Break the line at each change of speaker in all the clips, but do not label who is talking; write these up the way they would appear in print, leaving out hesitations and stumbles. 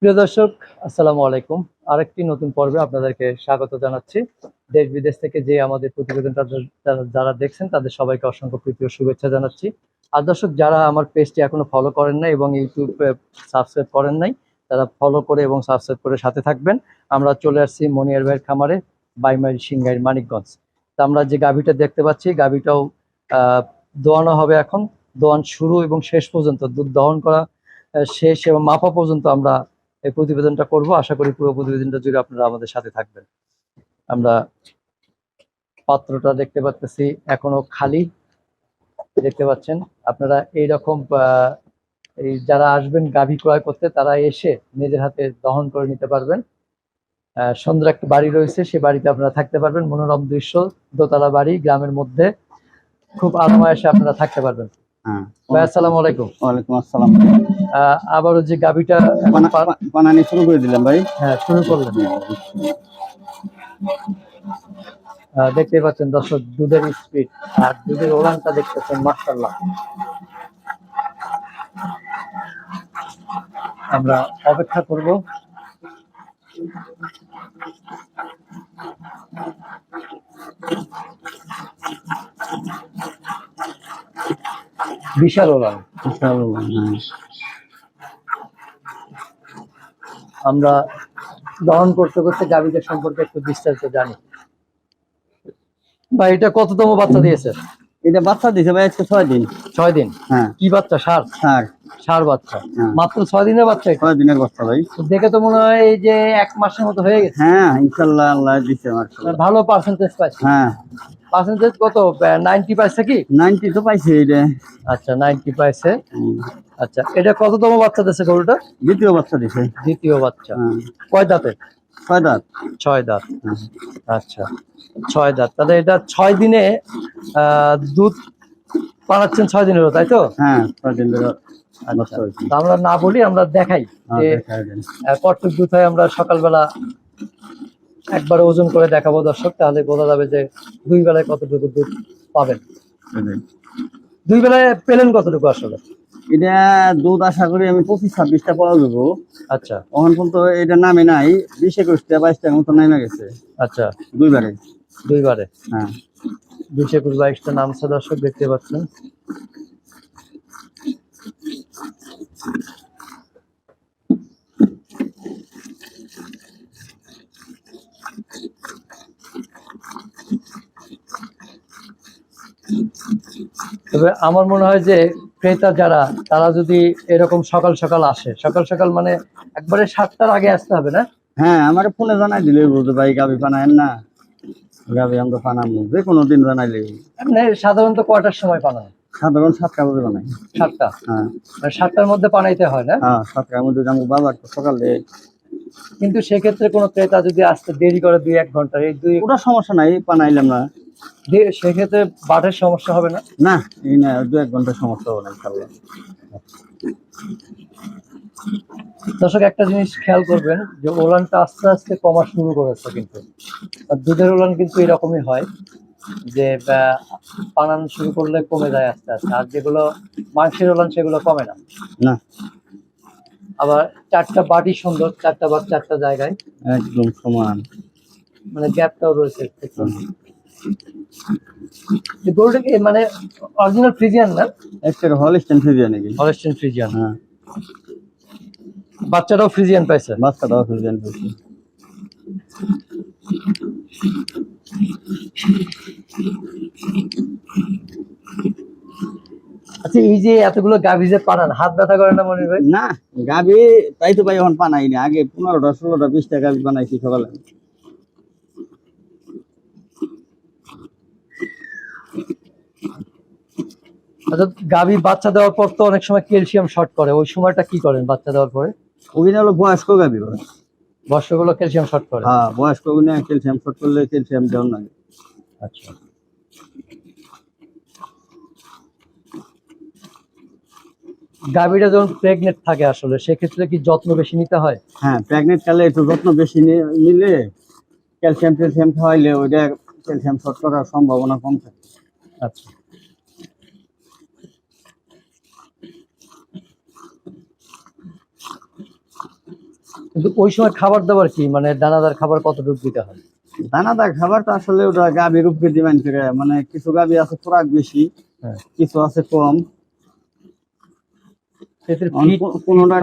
প্রিয় দর্শক, আসসালামু আলাইকুম। আরেকটি নতুন পর্বে আপনাদেরকে স্বাগত জানাচ্ছি। দেশ বিদেশ থেকে যে আমাদের প্রতিবেদনটা যারা দেখছেন তাদের সবাইকে অসংখ্য প্রীতি ও শুভেচ্ছা জানাচ্ছি। আর দর্শক, যারা আমার পেজটি এখনো ফলো করেন নাই এবং ইউটিউব সাবস্ক্রাইব করেন নাই, তারা ফলো করে এবং সাবস্ক্রাইব করে সাথে থাকবেন। আমরা চলে আসছি মনিয়ার ভাইয়ের খামারে, বাইমাইল সিংগাইর মানিকগঞ্জ। তা আমরা যে গাভীটা দেখতে পাচ্ছি, গাভীটাও দোয়ানো হবে এখন। দোয়ান শুরু এবং শেষ পর্যন্ত, দুধ দহন করা শেষ এবং মাপা পর্যন্ত আমরা এই প্রতিবেদনটা করব। আশা করি পুরো প্রতিবেদনটা জুড়ে আপনারা আমাদের সাথে থাকবেন। আমরা পাত্রটা দেখতে পাচ্ছি এখনো খালি, দেখতে পাচ্ছেন আপনারা। এইরকম এই যারা আসবেন গাভী ক্রয় করতে, তারা এসে নিজের হাতে দহন করে নিতে পারবেন। সুন্দর একটা বাড়ি রয়েছে, সেই বাড়িতে আপনারা থাকতে পারবেন। মনোরম দৃশ্য, দোতলা বাড়ি, গ্রামের মধ্যে খুব আরামায়েশে আপনারা থাকতে পারবেন। ভাই, আসসালামু আলাইকুম।
ওয়ালাইকুম আসসালাম।
আবারও যে গাভীটা
বানানি শুরু করে দিলাম ভাই।
হ্যাঁ, শুরু করলেন। দেখতে পাচ্ছেন দর্শক, দুধের স্পিড আর দুধের ওলানটা দেখতেছেন, মাশাআল্লাহ। আমরা অপেক্ষা করব। বিশাল ওলান, বিশাল ওলান। আমরা দহন করতে করতে গাভীদের সম্পর্কে একটু বিস্তারিত জানি। ভাই, এটা কততম বাচ্চা দিয়েছে?
এটা বাচ্চা দিয়েছে ভাই আজকে 6 দিন।
6 দিন?
হ্যাঁ।
কি বাচ্চা? ষাঁড় বাচ্চা। মাত্র 6 দিনের বাচ্চা?
6 দিনের বাচ্চা ভাই।
দেখে তো মনে হয় এই যে 1 মাসের মতো হয়ে গেছে।
হ্যাঁ, ইনশাআল্লাহ আল্লাহ দিছে মাশাআল্লাহ।
ভালো পার্সেন্টেজ পাইছে।
হ্যাঁ।
পার্সেন্টেজ কত? 90 পাইছে কি?
90 তো পাইছে এটা।
আচ্ছা, 90 পাইছে। আচ্ছা, এটা কততম বাচ্চা দিয়েছে গরুটা?
দ্বিতীয় বাচ্চা দিছে।
দ্বিতীয় বাচ্চা। কয় দাঁতে?
6 দাঁত।
6 দাঁত। আচ্ছা, 6 দাঁত। তাহলে এটা 6 দিনে দুধ পাড়াচ্ছেন 6 দিনেরও, তাই তো?
হ্যাঁ, 6 দিন ধরে।
আচ্ছা, আমরা না বলি, আমরা দেখাই যে কতটুকু দুধ হয়। আমরা সকালবেলা একবার ওজন করে দেখাবো দর্শক, তাহলে বোঝা যাবে যে 2 বেলায় কতটুকু দুধ পাবেন। 2 বেলায় পেলেন কতটুকু আসলে?
এটা দুধ আশা করি আমি 25-26টা পাওয়া যাবো।
আচ্ছা,
তখন পর্যন্ত এটা নামে নাই, 20-21টা 22টা মতো নামে গেছে।
আচ্ছা,
2 বারে।
হ্যাঁ, 20-21-22টা নামছে দর্শক, দেখতে পাচ্ছেন। তবে আমার মনে হয় যে ক্রেতা যারা, তারা যদি এরকম সকাল সকাল আসে, সকাল সকাল মানে একবারে 7টার আগে আসতে হবে না?
হ্যাঁ, আমার ফোনে জানাই দিলে বলতে ভাই গাভী পানায়েন না, গাভী আমরা পানাবো, যে কোনো দিন জানাইলে।
মানে সাধারণত কয়টার সময় পানায়?
সাধারণ 7টা বাজে বানাই।
7টা?
হ্যাঁ,
7টার মধ্যে পানাইতে হয় না?
হ্যাঁ, 7টার মধ্যে যাবো বাজার তো সকালে।
কিন্তু সেক্ষেত্রে কোনো ক্রেতা যদি আসতে দেরি করে 2-1 ঘন্টা, এই
ওটা সমস্যা নাই, পানাইলাম না,
সেক্ষেত্রে বাটের সমস্যা হবে না?
না, এই না 2-1 ঘন্টা সমস্যা হবে না ইনশাআল্লাহ।
দর্শক, একটা জিনিস খেয়াল করবেন যে ওলানটা আস্তে আস্তে কমা শুরু করেছে, কিন্তু দুধের ওলান কিন্তু এরকমই হয় যে পানান শুরু করলে কমে যায় আস্তে আস্তে। আর যেগুলো মাংসের ওলান সেগুলো কমে না। আবার 4টা বাটি সুন্দর, 4টা বাট 4টা জায়গায়
একদম সমান,
মানে গ্যাপটাও রয়েছে। গরুটা কি মানে অরিজিনাল ফ্রিজিয়ান না?
একটা হলস্টাইন ফ্রিজিয়ান নাকি?
Holstein Friesian.
হ্যাঁ,
বাচ্চাটাও ফ্রিজিয়ান পাইছে?
বাচ্চাটাও ফ্রিজিয়ান পাইছে।
আচ্ছা, এই যে এতগুলো গাভী যে পানান, হাত ব্যথা করে না মনির ভাই?
না, গাভী তাই তো ভাই এখন পানাই না, আগে 15টা 16টা 20টা গাভী বানাইছি সকালে।
আচ্ছা, গাভী বাচ্চা দেওয়ার পর তো অনেক সময় ক্যালসিয়াম শর্ট করে, ওই সময়টা কি করেন বাচ্চা দেওয়ার পরে?
ওইটা হলো বয়স্ক গাভী,
বর্ষগুলো ক্যালসিয়াম শর্ট করে?
হ্যাঁ, বয়স্ক গুলো ক্যালসিয়াম শর্ট করলে ক্যালসিয়াম দেওয়ার লাগে।
আচ্ছা, গাভীটা যখন প্রেগনেন্ট থাকে আসলে সেক্ষেত্রে কি যত্ন বেশি নিতে হয়?
হ্যাঁ, প্রেগনেন্ট কালে একটু যত্ন বেশি নিলে, ক্যালসিয়াম খাওয়াইলে ওইটা ক্যালসিয়াম শর্ট করার সম্ভাবনা কম থাকে।
আচ্ছা, কিন্তু ওই সময় খাবার দাবার কি, মানে দানাদার খাবার কতটুকু দিতে হয়?
দানাদার খাবারটা আসলে ওটা গাভীর উপরে ডিমান্ড করে, মানে কিছু গাভী আছে খোরাক বেশি,
হ্যাঁ,
কিছু আছে কম।
এদের ফিট
কোনোটা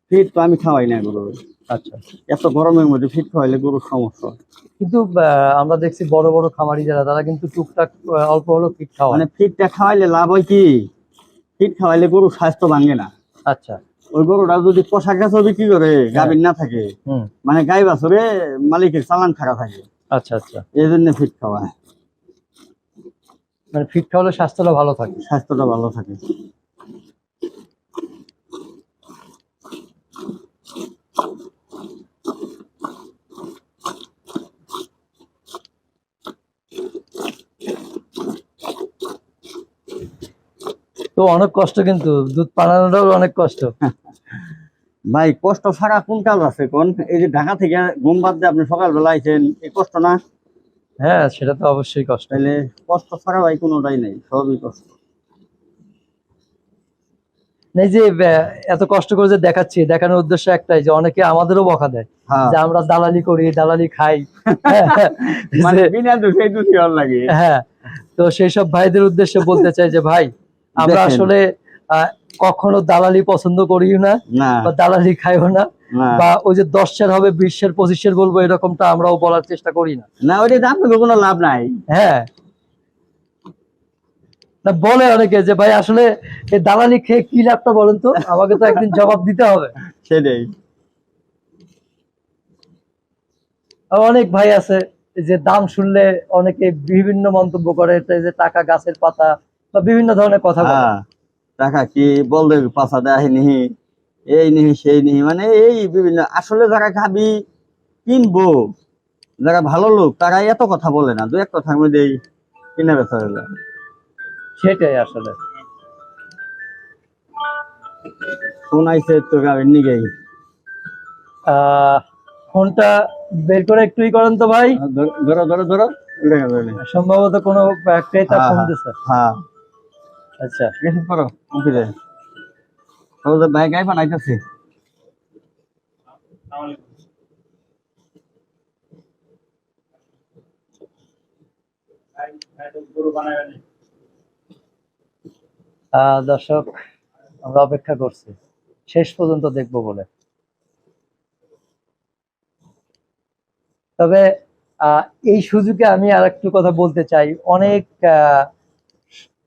ফিট তো আমি খাওয়াই না গরু।
আচ্ছা।
এত গরমের মধ্যে ফিট খাওয়াইলে গরুর সমস্যা হয়।
কিন্তু আমরা দেখছি বড় বড় খামারি যারা, তারা কিন্তু টুকটাক অল্প হলেও ফিট খাওয়ায়।
মানে ফিটটা খাওয়াইলে লাভ হয় কি, ফিট খাওয়াইলে গরুর স্বাস্থ্য ভাঙে না।
আচ্ছা।
ওই গরুটা যদি পোশাক গাছও বিক্রি করে গাভীর না থাকে,
হুম।
মানে গাই বাছরে মালিকের চালান খারাপ থাকে,
আচ্ছা আচ্ছা।
এই জন্য ফিট খাওয়ায়,
মানে ফিট খাওয়ালে স্বাস্থ্যটা ভালো থাকে।
স্বাস্থ্যটা ভালো থাকে।
তো অনেক কষ্ট, কিন্তু দুধ পালানোটাও অনেক কষ্ট।
ভাই কষ্ট ছাড়া কোন কাজ আছে কোন? এই যে ঢাকা থেকে ঘুম বাদ দিয়ে আপনি সকালবেলা আইছেন, এই কষ্ট না?
হ্যাঁ, সেটা তো অবশ্যই কষ্ট।
তাহলে কষ্ট ছাড়া ভাই কোনোটাই নেই, সবই কষ্ট।
এই যে এত কষ্ট করে যে দেখাচ্ছি, দেখানোর উদ্দেশ্য একটাই, যে অনেকে আমাদেরও বকা দেয়
হ্যাঁ,
যে আমরা দালালি করি, দালালি খাই।
মানে
যে-
বিনা দোষে দোষী হওয়ার লাগে।
হ্যাঁ, তো সেই সব ভাইদের উদ্দেশ্যে বলতে চাই যে ভাই, আমরা
দেখেন,
আসলে কখনো দালালি পছন্দ করিও না,
না
বা দালালি খাইও না,
না
বা ওই যে 10 হবে 20 25 বলবো, এরকমটা আমরাও বলার চেষ্টা করি না।
না, ওইটা দাম করে কোনো লাভ নাই।
হ্যাঁ, না বলে অনেকে যে ভাই আসলে এই দালালি খেয়ে কি লাভটা বলেন তো, আমাকে তো একদিন জবাব দিতে হবে।
সেটাই।
আর অনেক ভাই আছে যে দাম শুনলে অনেকে বিভিন্ন মন্তব্য করে, যে টাকা গাছের পাতা, বা বিভিন্ন ধরনের কথা বলে।
হ্যাঁ, টাকা কি বলবে, পাশা দেয় নিহি, এই নিহি সেই নিহি, মানে এই বিভিন্ন। আসলে যারা গাবি কিনবো, যারা ভালো লোক, তারা এত কথা বলে না, দু এক কথার মধ্যেই কিনে বেচা হয়ে যায়।
সেটাই আসলে।
শোনাইছে তো গাবির নিগেই।
ফোনটা বের করে একটুই করেন তো ভাই,
ধরো ধরো ধরো, উঠে গেল, উঠে গেল।
সম্ভবত কোনো ক্রেতা
হ্যাঁ
ফোন
হ্যাঁ
দিছে।
হ্যাঁ,
আচ্ছা।
রিসিভ করো, উঠে যায়। ওদের ভাই গাই বানাইতেছে।
দর্শক, আমরা অপেক্ষা করছি শেষ পর্যন্ত দেখবো বলে। তবে এই সুযোগে আমি আর একটু কথা বলতে চাই। অনেক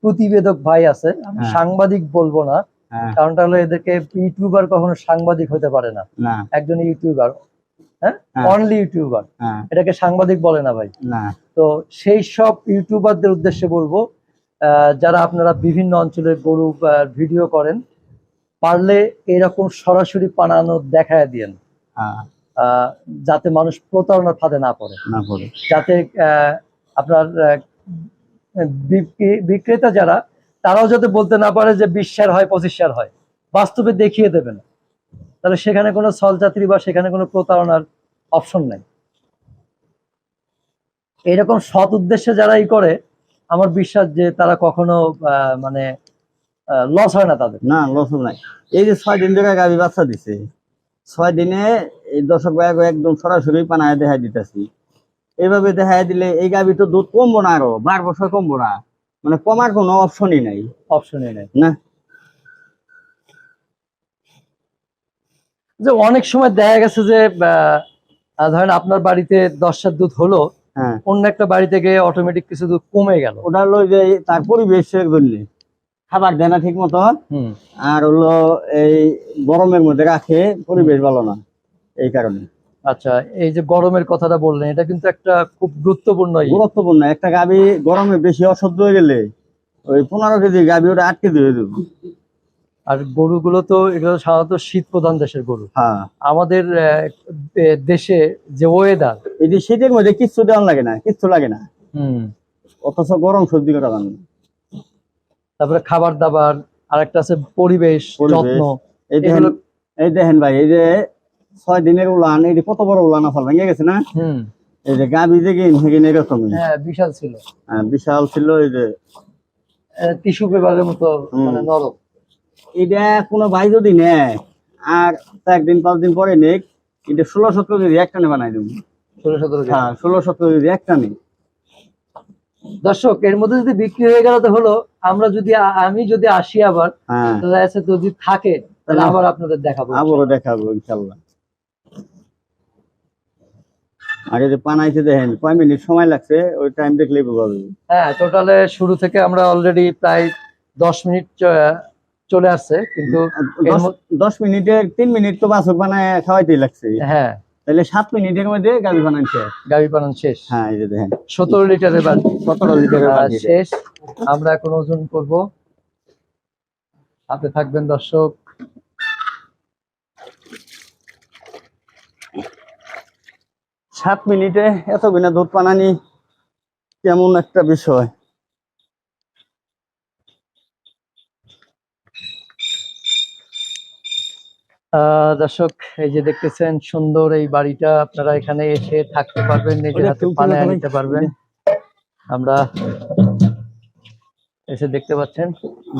প্রতিবেদক ভাই আছে, আমি
হ্যাঁ।
সাংবাদিক বলবো না,
হ্যাঁ,
কারণটা হলো এদেরকে ইউটিউবার কখনো সাংবাদিক হতে পারে না।
না
একজন ইউটিউবার, হ্যাঁ,
হ্যাঁ।
অনলি ইউটিউবার,
হ্যাঁ,
এটাকে সাংবাদিক বলে না ভাই।
না
তো সেই সব ইউটিউবারদের উদ্দেশ্যে বলবো, যারা আপনারা বিভিন্ন অঞ্চলের গরু ভিডিও করেন, পারলে এরকম সরাসরি পানানো দেখায় দিয়েন,
হ্যাঁ,
যাতে মানুষ প্রতারণার ফাঁদে না পড়ে,
না পড়ে।
যাতে আপনার বিক্রেতা যারা, তারাও যাতে বলতে না পারে যে 20 হয় 25 হয়, বাস্তবে দেখিয়ে দেবেন, তাহলে সেখানে কোনো ছলচাতুরি বা সেখানে কোনো প্রতারণার অপশন নাই। এরকম সৎ উদ্দেশ্যে যারাই করে, আমার বিশ্বাস যে তারা কখনো মানে লস হয় না তাদের।
না, লস নাই। এই যে 6 দিন ধরে গাভী বাচ্চা দিছে, 6 দিনে এই দর্শক ভাই একদম সরাসরি পানায় দেখাই দিতেছি। এইভাবে দেখাই দিলে এই গাভী তো দুধ কমবো না, আরো 12 বছর কমবো না, মানে কমার কোনো অপশনই নাই।
অপশনই নেই।
না,
যে অনেক সময় দেখা গেছে যে ধরেন আপনার বাড়িতে 10 দুধ হলো,
হ্যাঁ,
অন্য একটা বাড়ি থেকে অটোমেটিক কিছু দুধ কমে গেল।
ওটা হলো যে তার পরিবেশের জন্য খাবার দেয় না ঠিক মতো,
হুম।
আর হলো এই গরমের মধ্যে রাখে, পরিবেশ ভালো না, এই কারণে।
আচ্ছা, এই যে গরমের কথাটা বললেন, এটা কিন্তু একটা খুব গুরুত্বপূর্ণ
গুরুত্বপূর্ণ। একটা গাভী গরমে বেশি অসহ্য হয়ে গেলে ওই 15 কেজি গাভী ওটা 8 কেজি হয়ে যাবে।
আর গরুগুলো তো এগুলো সাধারণত শীত প্রধান দেশের গরু।
হ্যাঁ,
আমাদের দেশে যে ওয়েদার,
এই যে শীতের মধ্যে কিচ্ছু দেওয়া লাগে না, কিচ্ছু লাগে না,
হুম,
অথচ গরম সহ্য করা লাগে না।
তারপরে খাবার দাবার, আর একটা আছে পরিবেশ যত্ন।
এই দেখেন,
এগুলো
এই দেখেন ভাই, এই যে 6 দিনের উলান, এই যে কত বড় উলান আসাল ভেঙে গেছে না?
হুম,
এই যে গাভী যে কিনে এরকমই।
হ্যাঁ, বিশাল ছিল,
হ্যাঁ, বিশাল ছিল। এই যে
টিস্যু পেপারের মতো,
হুম।
মানে নরম।
এটা কোনো ভাই যদি নেয় আর 4 দিন 5 দিন পরে নেক, এটা 16-17 কেজি এক টানে বানাই দেবো।
16-17 কেজি।
হ্যাঁ 16-17 কেজি এক টানে।
দর্শক এর মধ্যে যদি বিক্রি হয়ে গেল তো হলো, আমরা যদি আমি যদি আসি আবার,
হ্যাঁ
তাহলে আছে যদি থাকে তাহলে আবার আপনাদের দেখাবো
আবারও দেখাবো ইনশাল্লাহ। আগে যে পানাইতে দেখেন কয় মিনিট সময় লাগছে, ওই টাইম দেখলেই বোঝা যাবে।
হ্যাঁ, টোটালে শুরু থেকে আমরা অলরেডি প্রায় 10 মিনিট চলে আসছে, কিন্তু এর
10 মিনিটের 3 মিনিট তো বাছুর বানায় খাওয়াইতেই লাগছে।
হ্যাঁ,
তাহলে 7 মিনিটের মধ্যে গাভী বানাইছে।
গাভী পালন শেষ।
হ্যাঁ এই যে দেখেন
17 লিটারের বালতি
17 লিটারের বালতি
শেষ। আমরা এখন ওজন করব, সাথে থাকবেন দর্শক।
সাত মিনিটে এত বিনা দুধ বানানি কেমন একটা বিষয়।
দর্শক এই যে দেখতেছেন সুন্দর এই বাড়িটা, আপনারা এখানে এসে থাকতে পারবেন, নিজের হাতে বানায় নিতে পারবেন। আমরা এসে দেখতে পাচ্ছেন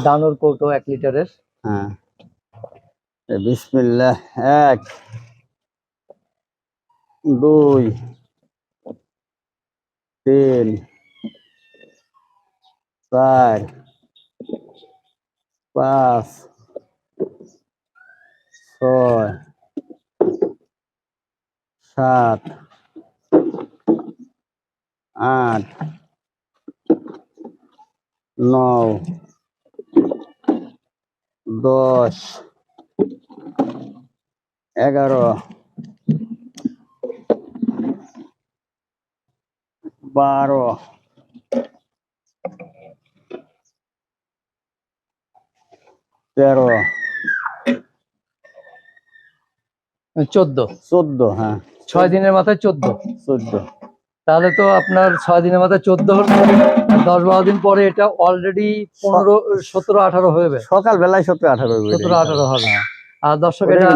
দানোর কৌটো 1 লিটারের।
হ্যাঁ বিসমিল্লাহ। 1 2 3 4 5 6 7 8 9 10 11 12 13
14
14। হ্যাঁ
6 দিনের মাথায় 14।
14।
তাহলে তো আপনার 6 দিনের মাথায় 14 হলো, 10-12 দিন পরে এটা অলরেডি 15 17-18 হয়ে যাবে।
সকাল বেলায় 17-18
17-18 হবে। আর দর্শক এটা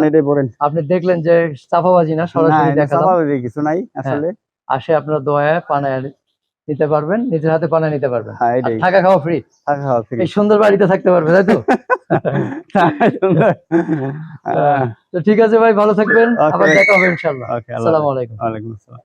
আপনি দেখলেন যে চাপাবাজি না, সরাসরি দেখালাম।
কিছু নাই আসলে।
আসে আপনার দোয়ায় পানায় নিতে পারবেন, নিজের হাতে পানায় নিতে পারবেন।
হ্যাঁ,
আর থাকা খাওয়া ফ্রি।
থাকা খাওয়া ফ্রি।
এই সুন্দর বাড়িতে থাকতে পারবে, তাই তো? তো ঠিক আছে ভাই, ভালো থাকবেন, আবার দেখা হবে ইনশাআল্লাহ। আসসালামু আলাইকুম।
ওয়ালাইকুম আসসালাম।